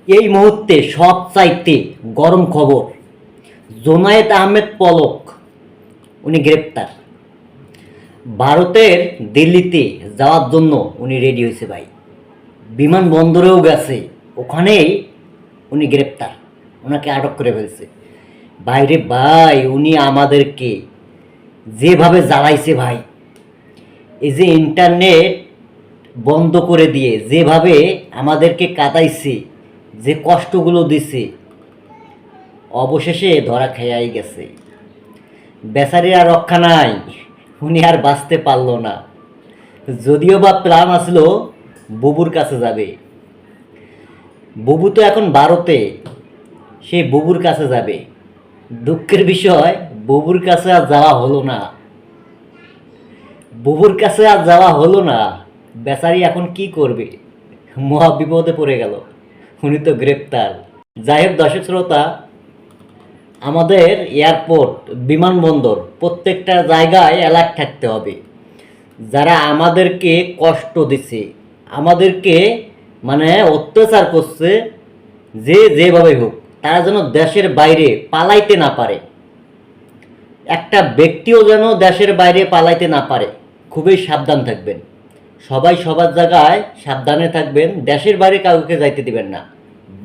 এই মুহূর্তে সবচাইতে গরম খবর, জোনায়েদ আহমেদ পলক উনি গ্রেপ্তার। ভারতের দিল্লিতে যাওয়ার জন্য উনি রেডি হয়েছে ভাই, বিমানবন্দরেও গেছে, ওখানেই উনি গ্রেপ্তার, ওনাকে আটক করে ফেলছে। বাইরে ভাই উনি আমাদেরকে যেভাবে জ্বালাইছে ভাই, এই যে ইন্টারনেট বন্ধ করে দিয়ে যেভাবে আমাদেরকে কাটাইছে, যে কষ্টগুলো দিছে, অবশেষে ধরা খেয়াই গেছে। বেচারির আর রক্ষা নাই, উনি আর বাঁচতে পারলো না। যদিও বা প্ল্যান আসলো বুবুর কাছে যাবে, বুবু তো এখন ভারতে, সে বুবুর কাছে যাবে। দুঃখের বিষয় বুবুর কাছে আর যাওয়া হলো না, বুবুর কাছে আর যাওয়া হলো না। বেচারি এখন কি করবে, মহা বিপদে পড়ে গেল, উনি তো গ্রেপ্তার। যাই হোক দর্শক শ্রোতা, আমাদের এয়ারপোর্ট, বিমানবন্দর, প্রত্যেকটা জায়গায় অ্যালার্ট থাকতে হবে। যারা আমাদেরকে কষ্ট দিচ্ছে, আমাদেরকে মানে অত্যাচার করছে, যে যেভাবে হোক, তারা যেন দেশের বাইরে পালাইতে না পারে। একটা ব্যক্তিও যেন দেশের বাইরে পালাইতে না পারে। খুবই সাবধান থাকবেন, সবাই সবার জায়গায় সাবধানে থাকবেন। দেশের বাইরে কাউকে যাইতে দিবেন না,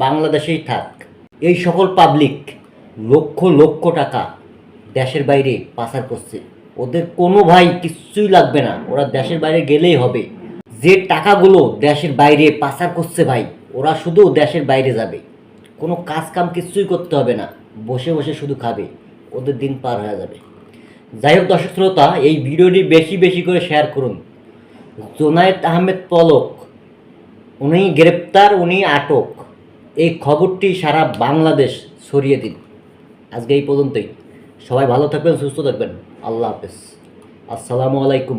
বাংলাদেশেই থাক। এই সকল পাবলিক লক্ষ লক্ষ টাকা দেশের বাইরে পাচার করছে, ওদের কোনো ভাই কিচ্ছুই লাগবে না, ওরা দেশের বাইরে গেলেই হবে। যে টাকাগুলো দেশের বাইরে পাচার করছে ভাই, ওরা শুধু দেশের বাইরে যাবে, কোনো কাজ কাম কিচ্ছুই করতে হবে না, বসে বসে শুধু খাবে, ওদের দিন পার হয়ে যাবে। যাই হোক দর্শক শ্রোতা, এই ভিডিওটি বেশি বেশি করে শেয়ার করুন। জোনায়েদ আহমেদ পলক উনি গ্রেপ্তার, উনি আটক, এই খবরটি সারা বাংলাদেশ ছড়িয়ে দিন। আজকে এই পর্যন্তই। সবাই ভালো থাকবেন, সুস্থ থাকবেন। আল্লাহ হাফেজ, আসসালামু আলাইকুম।